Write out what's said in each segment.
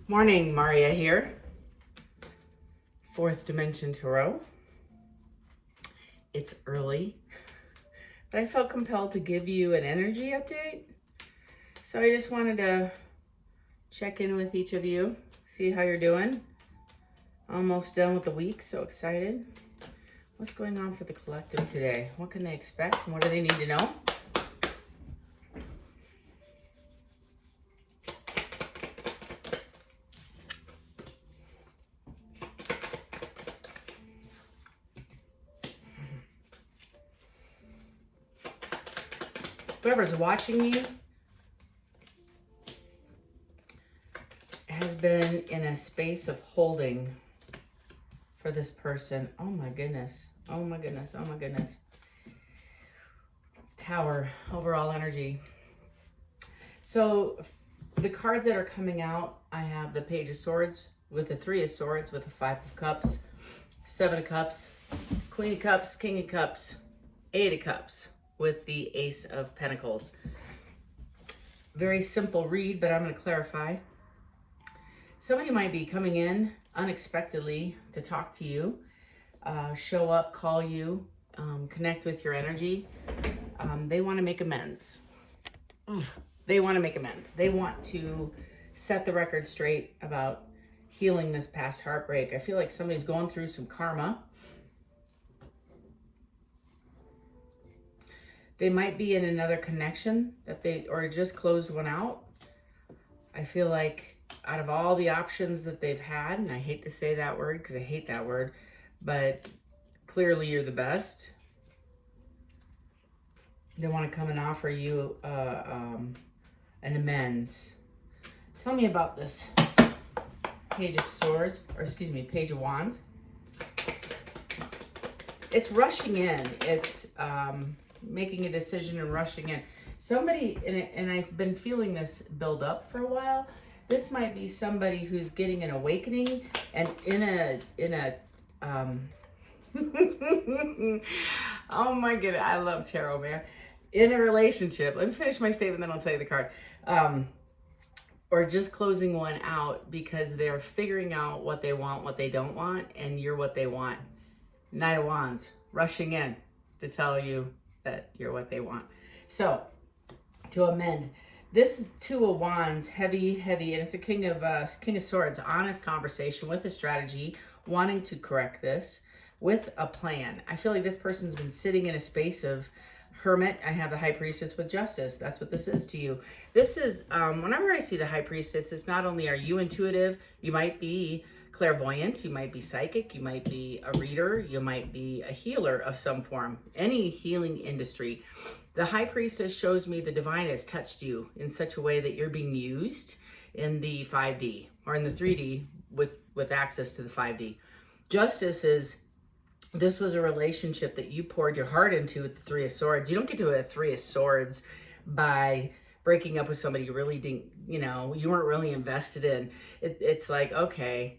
Morning, Maria here. Fourth Dimension Tarot. It's early, but I felt compelled to give you an energy update. So I just wanted to check in with each of you, see how you're doing. Almost done with the week, so excited. What's going on for the collective today? What can they expect and what do they need to know? Whoever's watching me has been in a space of holding for this person. Oh my goodness. Oh my goodness. Oh my goodness. Tower, overall energy. So the cards that are coming out, I have the Page of Swords with the Three of Swords with the Five of Cups, Seven of Cups, Queen of Cups, King of Cups, Eight of Cups with the Ace of Pentacles. Very simple read, but I'm going to clarify. Somebody might be coming in unexpectedly to talk to you, show up, call you, connect with your energy. They want to make amends. They want to make amends. They want to set the record straight about healing this past heartbreak. I feel like somebody's going through some karma. They might be in another connection that they, or just closed one out. I feel like out of all the options that they've had, and I hate to say that word because I hate that word, but clearly you're the best. They want to come and offer you an amends. Tell me about this Page of Swords, or excuse me, Page of Wands. It's rushing in. It's making a decision and rushing in. Somebody, and I've been feeling this build up for a while. This might be somebody who's getting an awakening and in a oh my goodness, I love tarot, man. In a relationship, let me finish my statement, then I'll tell you the card. Or just closing one out because they're figuring out what they want, what they don't want, and you're what they want. Knight of Wands, rushing in to tell you that you're what they want. So, to amend, this is Two of Wands, heavy, and it's a King of Swords, honest conversation with a strategy, wanting to correct this with a plan. I feel like this person's been sitting in a space of Hermit. I have the High Priestess with Justice. That's what this is to you. This is, whenever I see the High Priestess, it's not only are you intuitive, you might be clairvoyant, you might be psychic, you might be a reader, you might be a healer of some form, any healing industry. The High Priestess shows me the divine has touched you in such a way that you're being used in the 5D or in the 3D with access to the 5D. Justice is, this was a relationship that you poured your heart into with the Three of Swords. You don't get to a Three of Swords by breaking up with somebody you really didn't, you weren't really invested in. It's like, okay,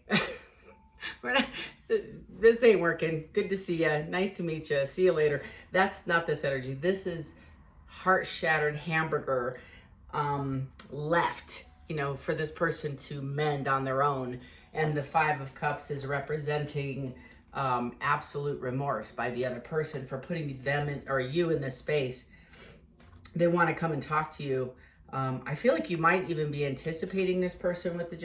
this ain't working. Good to see you. Nice to meet you. See you later. That's not this energy. This is heart-shattered hamburger left, for this person to mend on their own. And the Five of Cups is representing absolute remorse by the other person for putting them in, or you in this space. They want to come and talk to you. I feel like you might even be anticipating this person with the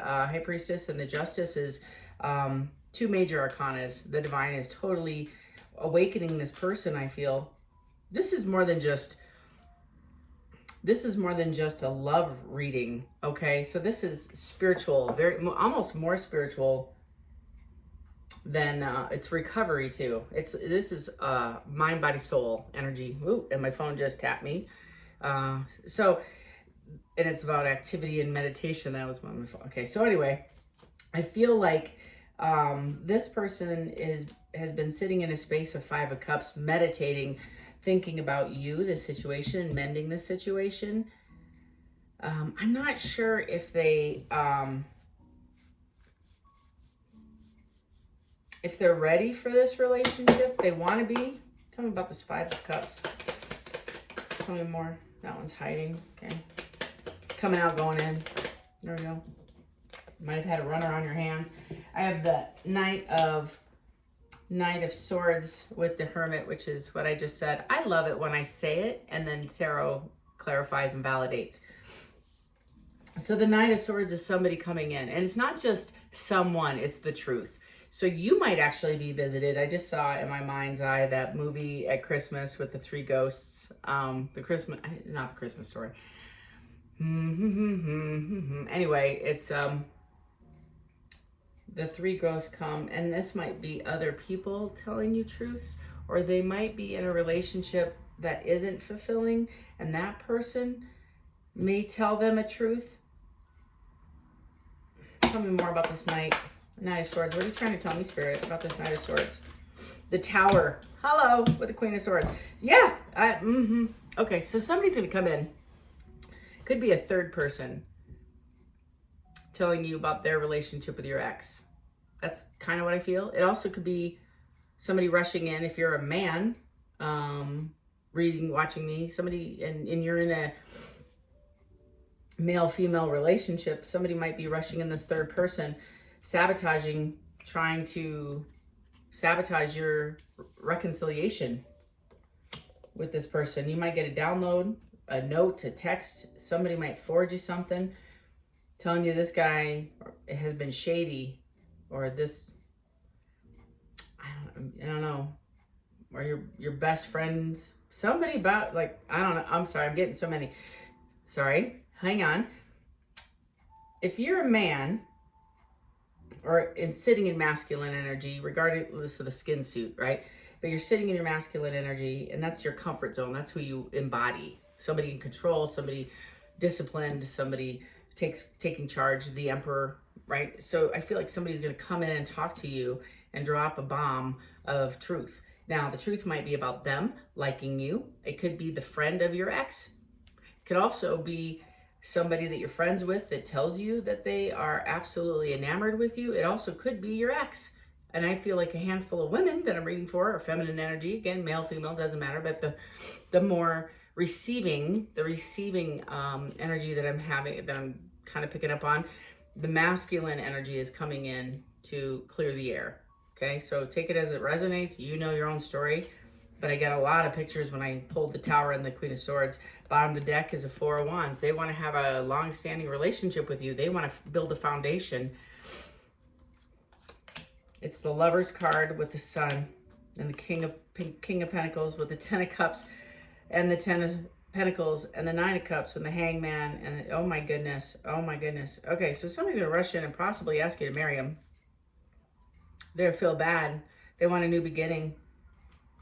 High Priestess, and the Justice is two major arcanas. The divine is totally awakening this person. I feel this is more than just a love reading. Okay, so this is spiritual, almost more spiritual than it's recovery too. This is mind, body, soul energy. Ooh, and my phone just tapped me. And it's about activity and meditation. That was my phone. Okay, so anyway, I feel like this person has been sitting in a space of Five of Cups, meditating, thinking about you, the situation, mending the situation. I'm not sure if they're ready for this relationship. They want to be. Tell me about this Five of Cups. Tell me more. That one's hiding. Okay. Coming out, going in. There we go. might have had a runner on your hands. I have the Knight of Swords with the Hermit, which is what I just said. I love it when I say it and then tarot clarifies and validates. So the Knight of Swords is somebody coming in, and it's not just someone, it's the truth. So you might actually be visited. I just saw in my mind's eye that movie at Christmas with the three ghosts. Not the Christmas Story. Anyway, it's the three ghosts come, and this might be other people telling you truths, or they might be in a relationship that isn't fulfilling, and that person may tell them a truth. Tell me more about this Knight of Swords. What are you trying to tell me, Spirit, about this Knight of Swords? The Tower. Hello, with the Queen of Swords. Yeah. Okay, so somebody's going to come in. Could be a third person telling you about their relationship with your ex. That's kind of what I feel. It also could be somebody rushing in. If you're a man, watching me, somebody, and you're in a male-female relationship, somebody might be rushing in this third person, trying to sabotage your reconciliation with this person. You might get a download, a note, a text. Somebody might forward you something telling you this guy has been shady, or this, I don't know, or your best friends, somebody about, like, I don't know. I'm sorry, I'm getting so many. Sorry. Hang on. If you're a man or is sitting in masculine energy, regardless of the skin suit, right? But you're sitting in your masculine energy, and that's your comfort zone. That's who you embody. Somebody in control, somebody disciplined, somebody taking charge, the emperor, right? So I feel like somebody's going to come in and talk to you and drop a bomb of truth. Now, the truth might be about them liking you. It could be the friend of your ex. It could also be somebody that you're friends with that tells you that they are absolutely enamored with you. It also could be your ex. And I feel like a handful of women that I'm reading for are feminine energy. Again, male, female, doesn't matter. But the more receiving energy that I'm having, that I'm kind of picking up on, the masculine energy is coming in to clear the air. Okay, so take it as it resonates. You know your own story. But I got a lot of pictures when I pulled the Tower and the Queen of Swords. Bottom of the deck is a Four of Wands. They want to have a long-standing relationship with you. They want to build a foundation. It's the Lover's card with the Sun, and the King of Pentacles with the Ten of Cups, and the Ten of Pentacles, and the Nine of Cups with the Hangman. And oh my goodness. Okay, so somebody's going to rush in and possibly ask you to marry them. They feel bad. They want a new beginning.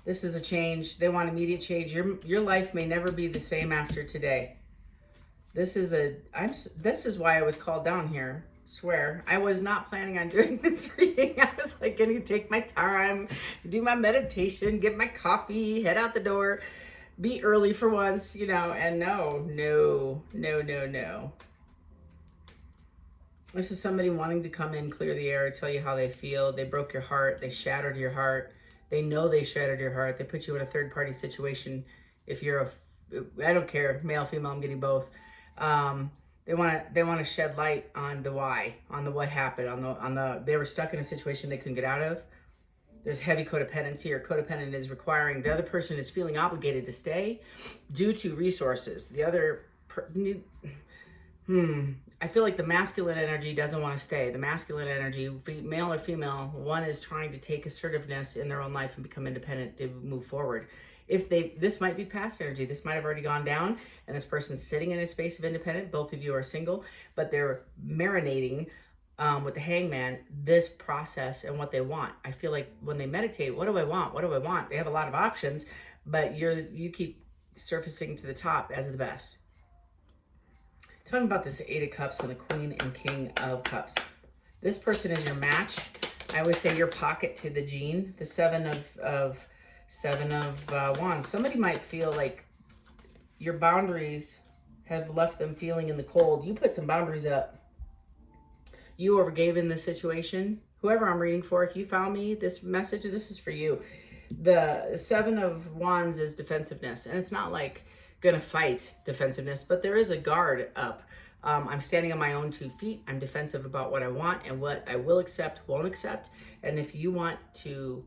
This is a change. They want immediate change. Your life may never be the same after today. This is why I was called down here. Swear. I was not planning on doing this reading. I was like going to take my time, do my meditation, get my coffee, head out the door, be early for once, and no. This is somebody wanting to come in, clear the air, tell you how they feel. They broke your heart. They shattered your heart. They know they shattered your heart. They put you in a third-party situation. If you're I don't care, male, female, I'm getting both. They want to shed light on the why, on the what happened, they were stuck in a situation they couldn't get out of. There's heavy codependency, or codependent is requiring, the other person is feeling obligated to stay due to resources. The other, I feel like the masculine energy doesn't want to stay. The masculine energy, male or female, one is trying to take assertiveness in their own life and become independent to move forward. This might be past energy. This might have already gone down, and this person's sitting in a space of independent. Both of you are single, but they're marinating with the Hangman, this process and what they want. I feel like when they meditate, what do I want? What do I want? They have a lot of options, but you keep surfacing to the top as the best. Talking about this Eight of Cups and the Queen and King of Cups. This person is your match. I always say your pocket to the gene. The Seven of Wands. Somebody might feel like your boundaries have left them feeling in the cold. You put some boundaries up. You overgave in this situation. Whoever I'm reading for, if you found me, this message, this is for you. The Seven of Wands is defensiveness, and it's not like gonna fight defensiveness, but there is a guard up. I'm standing on my own 2 feet. I'm defensive about what I want and what I will accept, won't accept. And if you want to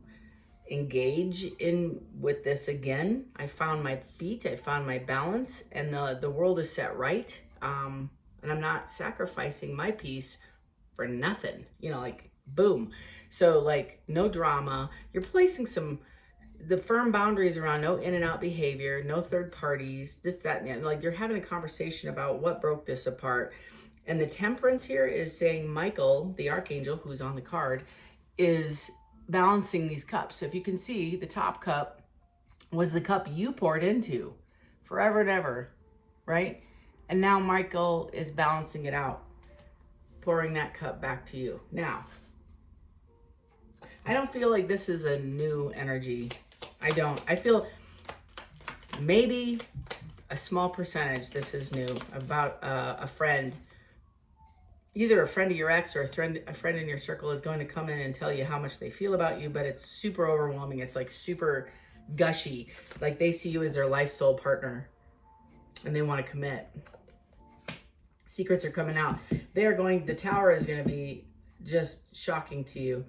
engage in with this again, I found my feet, I found my balance, and the world is set right. And I'm not sacrificing my peace for nothing, like boom. So like no drama. You're placing the firm boundaries around no in and out behavior, no third parties, this, that, and that. Like you're having a conversation about what broke this apart. And the temperance here is saying Michael, the archangel who's on the card, is balancing these cups. So if you can see, the top cup was the cup you poured into forever and ever, right? And now Michael is balancing it out, pouring that cup back to you. Now, I don't feel like this is a new energy. I don't. I feel maybe a small percentage this is new, about a friend, either a friend of your ex or a friend in your circle is going to come in and tell you how much they feel about you, but it's super overwhelming. It's like super gushy. Like they see you as their life soul partner and they want to commit. Secrets are coming out. The tower is going to be just shocking to you.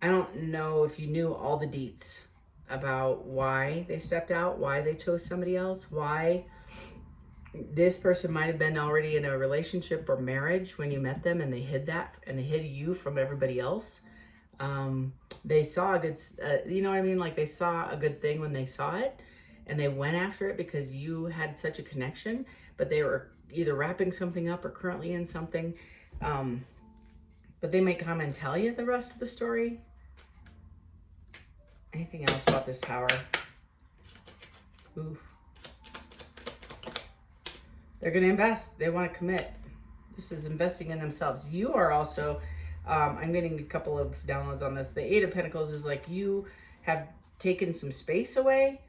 I don't know if you knew all the deets about why they stepped out, why they chose somebody else, why this person might have been already in a relationship or marriage when you met them and they hid that and they hid you from everybody else. They saw a good, you know what I mean? Like they saw a good thing when they saw it and they went after it because you had such a connection, but they were either wrapping something up or currently in something. But they may come and tell you the rest of the story. Anything else about this tower? Ooh. They're going to invest. They want to commit. This is investing in themselves. You are also, I'm getting a couple of downloads on this. The Eight of Pentacles is like you have taken some space away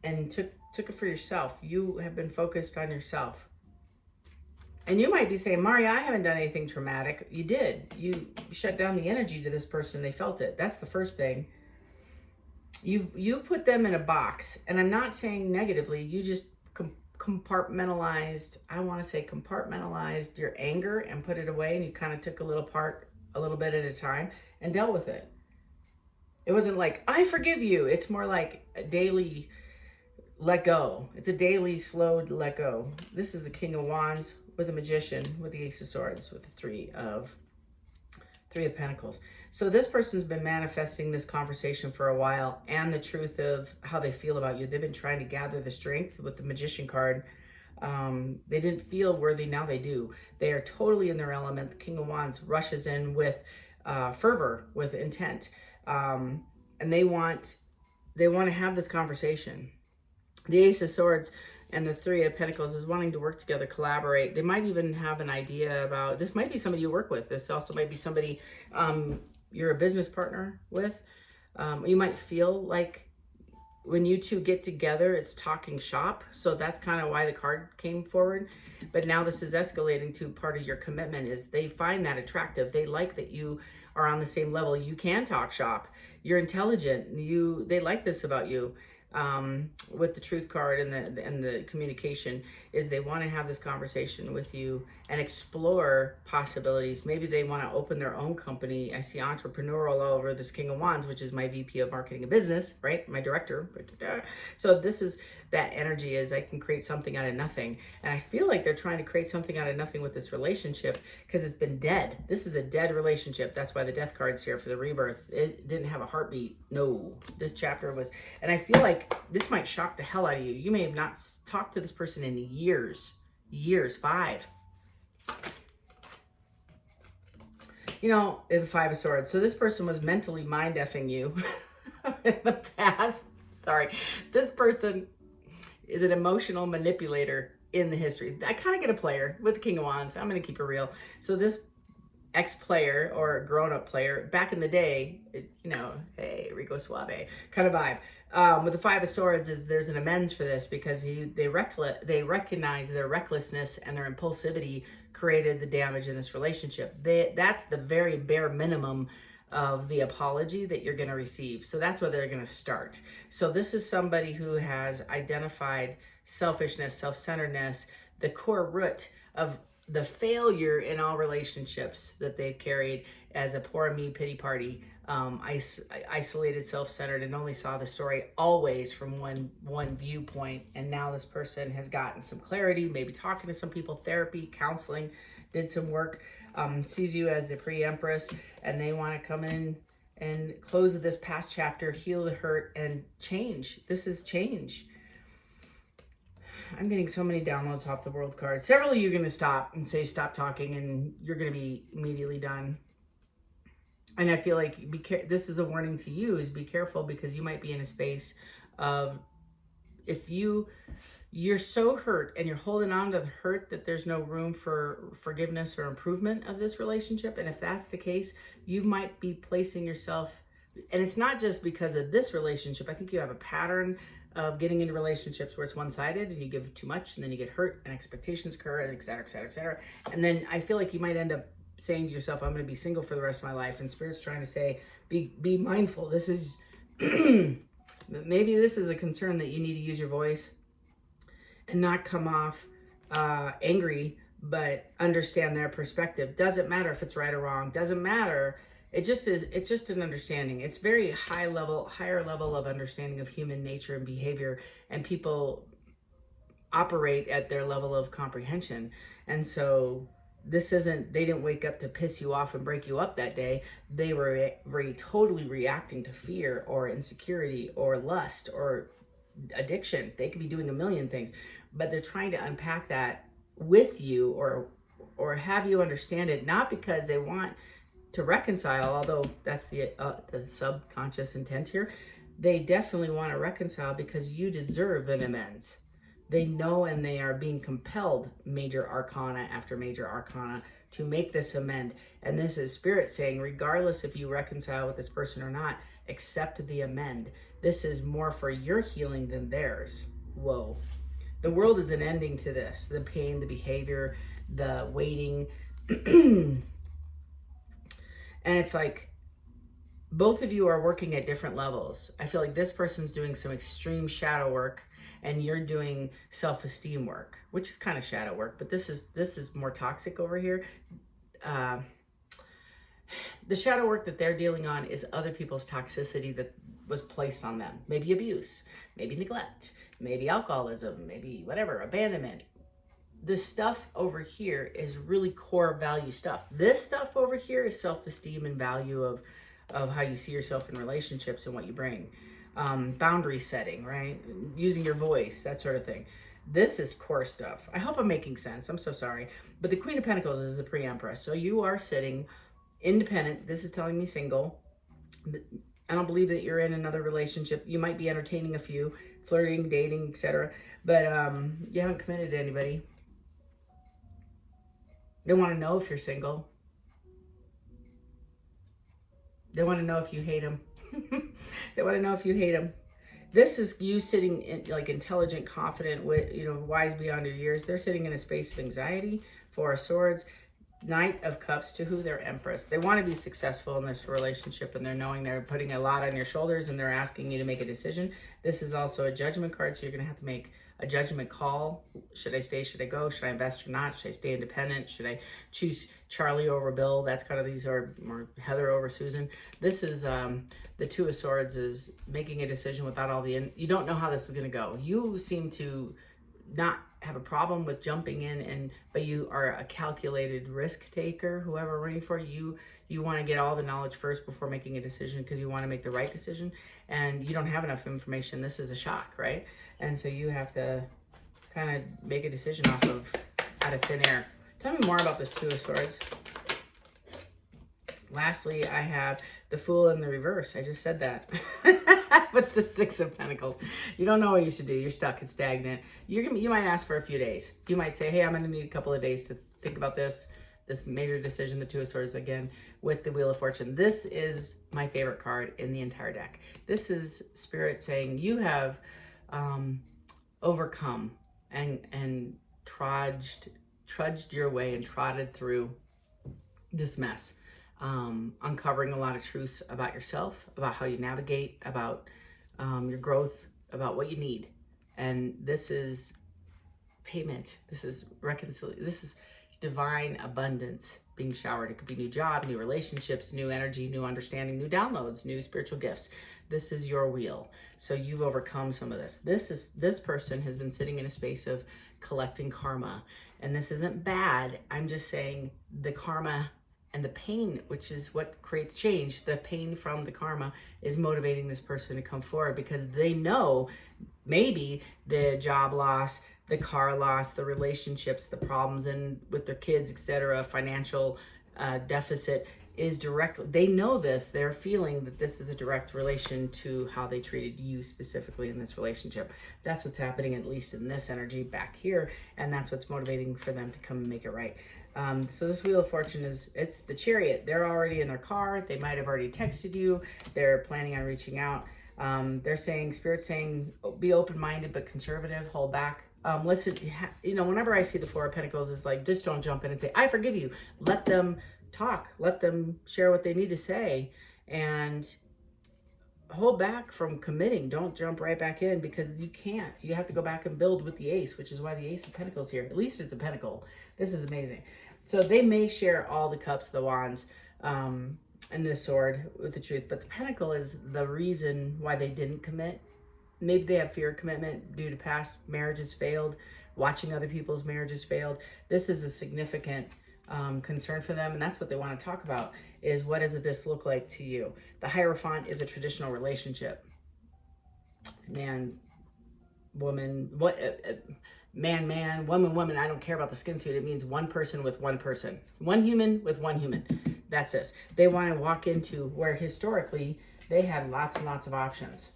and took it for yourself. You have been focused on yourself. And you might be saying, Mari, I haven't done anything traumatic. You did. You shut down the energy to this person. They felt it. That's the first thing. You put them in a box. And I'm not saying negatively. You just compartmentalized, I want to say compartmentalized your anger and put it away. And you kind of took a little bit at a time and dealt with it. It wasn't like, I forgive you. It's more like a daily let go. It's a daily slow let go. This is the King of Wands with a Magician, with the Ace of Swords, with the Three of Pentacles. So this person's been manifesting this conversation for a while and the truth of how they feel about you. They've been trying to gather the strength with the Magician card. They didn't feel worthy. Now they do. They are totally in their element. The King of Wands rushes in with fervor, with intent. And they want to have this conversation. The Ace of Swords and the Three of Pentacles is wanting to work together, collaborate. They might even have an idea about, this might be somebody you work with. This also might be somebody you're a business partner with. You might feel like when you two get together, it's talking shop. So that's kind of why the card came forward. But now this is escalating to part of your commitment is they find that attractive. They like that you are on the same level. You can talk shop. You're intelligent. They like this about you. With the Truth card and the communication is they want to have this conversation with you and explore possibilities. Maybe they want to open their own company. I see entrepreneurial all over this King of Wands, which is my VP of marketing and business, right? My director. So this is that energy is I can create something out of nothing. And I feel like they're trying to create something out of nothing with this relationship because it's been dead. This is a dead relationship. That's why the Death card's here for the rebirth. It didn't have a heartbeat. No, this chapter was, and I feel like this might shock the hell out of you. You may have not talked to this person in years, 5. You know, the Five of Swords. So this person was mentally mind effing you in the past. Sorry. This person is an emotional manipulator in the history. I kind of get a player with the King of Wands. I'm going to keep it real. So this ex-player or grown-up player back in the day, hey, Rico Suave kind of vibe. With the Five of Swords is there's an amends for this because they recognize their recklessness and their impulsivity created the damage in this relationship. That's the very bare minimum of the apology that you're going to receive. So that's where they're going to start. So this is somebody who has identified selfishness, self-centeredness, the core root of the failure in all relationships that they've carried as a poor me pity party, isolated, self-centered, and only saw the story always from one viewpoint. And now this person has gotten some clarity, maybe talking to some people, therapy, counseling, did some work, sees you as the pre-empress, and they want to come in and close this past chapter, heal the hurt, and change. This is change. I'm getting so many downloads off the world cards. Several of you are going to stop and say, stop talking, and you're going to be immediately done. And I feel like this is a warning to you, is be careful, because you might be in a space of, if you're so hurt and you're holding on to the hurt that there's no room for forgiveness or improvement of this relationship. And if that's the case, you might be placing yourself, and it's not just because of this relationship. I think you have a pattern of getting into relationships where it's one-sided and you give too much and then you get hurt and expectations occur, and et cetera, et cetera, et cetera. And then I feel like you might end up saying to yourself, I'm going to be single for the rest of my life. And Spirit's trying to say, be mindful. This is, maybe this is a concern that you need to use your voice and not come off angry, but understand their perspective. Doesn't matter if it's right or wrong. Doesn't matter. It just is. It's just an understanding. It's very higher level of understanding of human nature and behavior, and people operate at their level of comprehension. And so this isn't, they didn't wake up to piss you off and break you up that day. They were totally reacting to fear or insecurity or lust or addiction. They could be doing a million things, but they're trying to unpack that with you, or have you understand it, not because they want to reconcile, although that's the subconscious intent here. They definitely want to reconcile because you deserve an amends. They know, and they are being compelled, major arcana after major arcana, to make this amend. And this is Spirit saying, regardless if you reconcile with this person or not, accept the amend. This is more for your healing than theirs. Whoa. The world is an ending to this. The pain, the behavior, the waiting. And it's like, both of you are working at different levels. I feel like this person's doing some extreme shadow work, and you're doing self-esteem work, which is kind of shadow work, but this is more toxic over here. The shadow work that they're dealing on is other people's toxicity that was placed on them. Maybe abuse, maybe neglect, maybe alcoholism, maybe whatever, abandonment. The stuff over here is really core value stuff. This stuff over here is self-esteem and value of how you see yourself in relationships and what you bring. Boundary setting, right? Using your voice, that sort of thing. This is core stuff. I hope I'm making sense. I'm so sorry. But the Queen of Pentacles is the pre-empress. So you are sitting independent. This is telling me single. I don't believe that you're in another relationship. You might be entertaining a few, flirting, dating, etc. But you haven't committed to anybody. They want to know if you're single. They want to know if you hate them. They want to know if you hate them. This is you sitting in, like, intelligent, confident, with, wise beyond your years. They're sitting in a space of anxiety. Four of Swords. Knight of Cups to who? Their Empress. They want to be successful in this relationship, and they're knowing they're putting a lot on your shoulders, and they're asking you to make a decision. This is also a judgment card, so you're going to have to make a judgment call. Should I stay? Should I go? Should I invest or not? Should I stay independent? Should I choose Charlie over Bill? That's kind of, these are more Heather over Susan. This is the Two of Swords is making a decision without all the you don't know how this is going to go. You seem to not have a problem with jumping in, but you are a calculated risk taker. Whoever running for you want to get all the knowledge first before making a decision, because you want to make the right decision, and you don't have enough information. This is a shock, right? And so you have to kind of make a decision out of thin air. Tell me more about this Two of Swords. Lastly, I have the Fool in the reverse. I just said that. With the Six of Pentacles. You don't know what you should do. You're stuck. It's stagnant. You might ask for a few days. You might say, hey, I'm going to need a couple of days to think about this major decision, the Two of Swords again, with the Wheel of Fortune. This is my favorite card in the entire deck. This is Spirit saying you have overcome and trudged your way and trotted through this mess. Uncovering a lot of truths about yourself, about how you navigate, about your growth, about what you need. And this is payment. This is reconciliation. This is divine abundance being showered. It could be new job, new relationships, new energy, new understanding, new downloads, new spiritual gifts. This is your wheel. So you've overcome some of this. This person has been sitting in a space of collecting karma. And this isn't bad. I'm just saying the karma and the pain, which is what creates change, the pain from the karma is motivating this person to come forward because they know maybe the job loss, the car loss, the relationships, the problems and with their kids, etc., financial deficit is direct. They know this. They're feeling that this is a direct relation to how they treated you specifically in this relationship. That's what's happening, at least in this energy back here, and that's what's motivating for them to come and make it right. So this Wheel of Fortune it's the Chariot. They're already in their car. They might have already texted you. They're planning on reaching out. They're saying, Spirit's saying, be open-minded but conservative, hold back. Listen, whenever I see the Four of Pentacles, it's like, just don't jump in and say, I forgive you. Let them talk. Let them share what they need to say and hold back from committing. Don't jump right back in because you can't. You have to go back and build with the Ace, which is why the Ace of Pentacles here. At least it's a pentacle. This is amazing. So they may share all the cups, the wands, and the sword with the truth, but the pentacle is the reason why they didn't commit. Maybe they have fear of commitment due to past marriages failed, watching other people's marriages failed. This is a significant concern for them, and that's what they want to talk about, is what does this look like to you? The Hierophant is a traditional relationship. Man, woman, man, woman, I don't care about the skin suit. It means one person with one person. One human with one human. That's this. They want to walk into where historically they had lots and lots of options.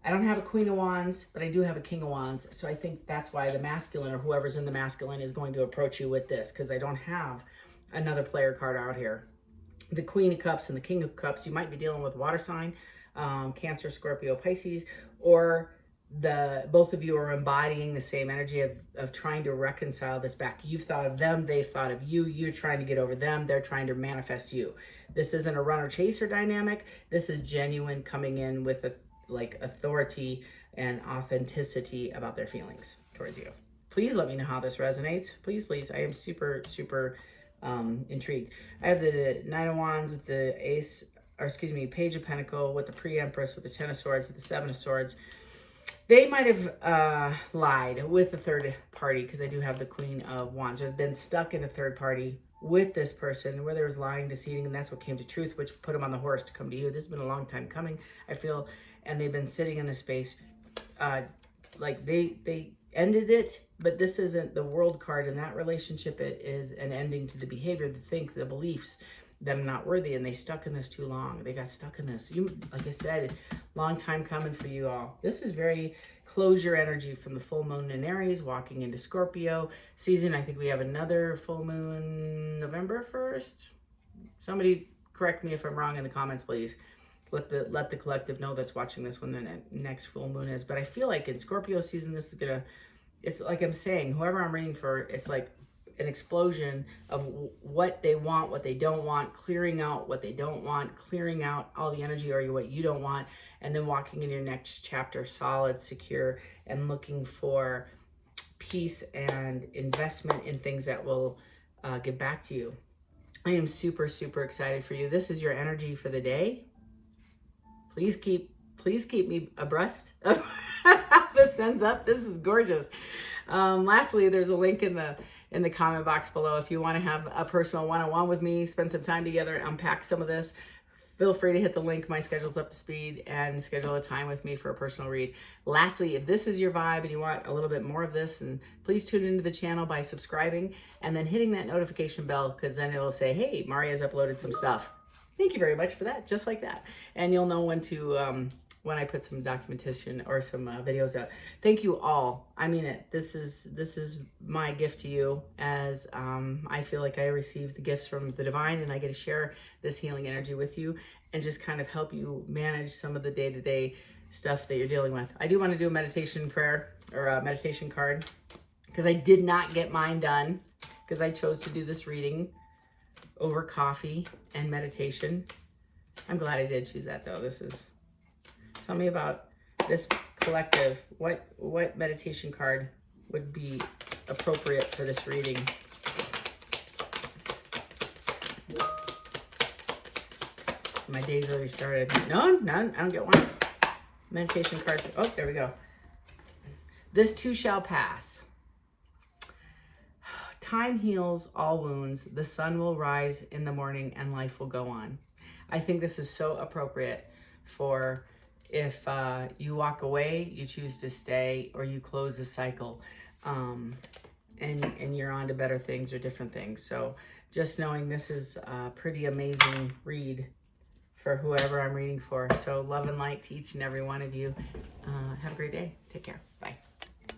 I don't have a Queen of Wands, but I do have a King of Wands. So I think that's why the masculine or whoever's in the masculine is going to approach you with this, because I don't have another player card out here. The Queen of Cups and the King of Cups, you might be dealing with water sign, Cancer, Scorpio, Pisces, or both of you are embodying the same energy of trying to reconcile this back. You've thought of them, they've thought of you, you're trying to get over them, they're trying to manifest you. This isn't a runner-chaser dynamic. This is genuine coming in with authority and authenticity about their feelings towards you. Please let me know how this resonates. Please, please. I am super, super intrigued. I have the Nine of Wands with the Page of Pentacle with the Pre-Empress with the Ten of Swords with the Seven of Swords. They might have lied with a third party, because I do have the Queen of Wands, or been stuck in a third party with this person where there was lying, deceiving, and that's what came to truth, which put them on the horse to come to you. This has been a long time coming, I feel, and they've been sitting in this space they ended it, but this isn't the World card in that relationship. It is an ending to the behavior, the beliefs that I'm not worthy, and they stuck in this too long. They got stuck in this. Like I said, long time coming for you all. This is very closure energy from the full moon in Aries, walking into Scorpio season. I think we have another full moon November 1st. Somebody correct me if I'm wrong in the comments, please. Let the collective know that's watching this when the next full moon is. But I feel like in Scorpio season, this is it's like I'm saying, whoever I'm reading for, it's like an explosion of what they want, what they don't want, clearing out what they don't want, clearing out all the energy or what you don't want, and then walking in your next chapter solid, secure, and looking for peace and investment in things that will give back to you. I am super, super excited for you. This is your energy for the day. Please keep me abreast of the sun's up. This is gorgeous. Lastly, there's a link in the comment box below. If you want to have a personal one-on-one with me, spend some time together, unpack some of this, feel free to hit the link. My schedule's up to speed, and schedule a time with me for a personal read. Lastly, if this is your vibe and you want a little bit more of this, and please tune into the channel by subscribing and then hitting that notification bell, because then it'll say, hey, Maria's uploaded some stuff. Thank you very much for that, just like that. And you'll know when I put some documentation or some videos out. Thank you all. I mean it. This is my gift to you, as I feel like I receive the gifts from the divine, and I get to share this healing energy with you and just kind of help you manage some of the day-to-day stuff that you're dealing with. I do want to do a meditation prayer or a meditation card, because I did not get mine done, because I chose to do this reading over coffee and meditation. I'm glad I did choose that, though. Tell me about this collective. What meditation card would be appropriate for this reading. My day's already started. No, none. I don't get one. Meditation card. Oh, there we go. This too shall pass. Time heals all wounds. The sun will rise in the morning and life will go on. I think this is so appropriate for if you walk away, you choose to stay, or you close the cycle, and you're on to better things or different things. So just knowing this is a pretty amazing read for whoever I'm reading for. So love and light to each and every one of you. Have a great day. Take care. Bye.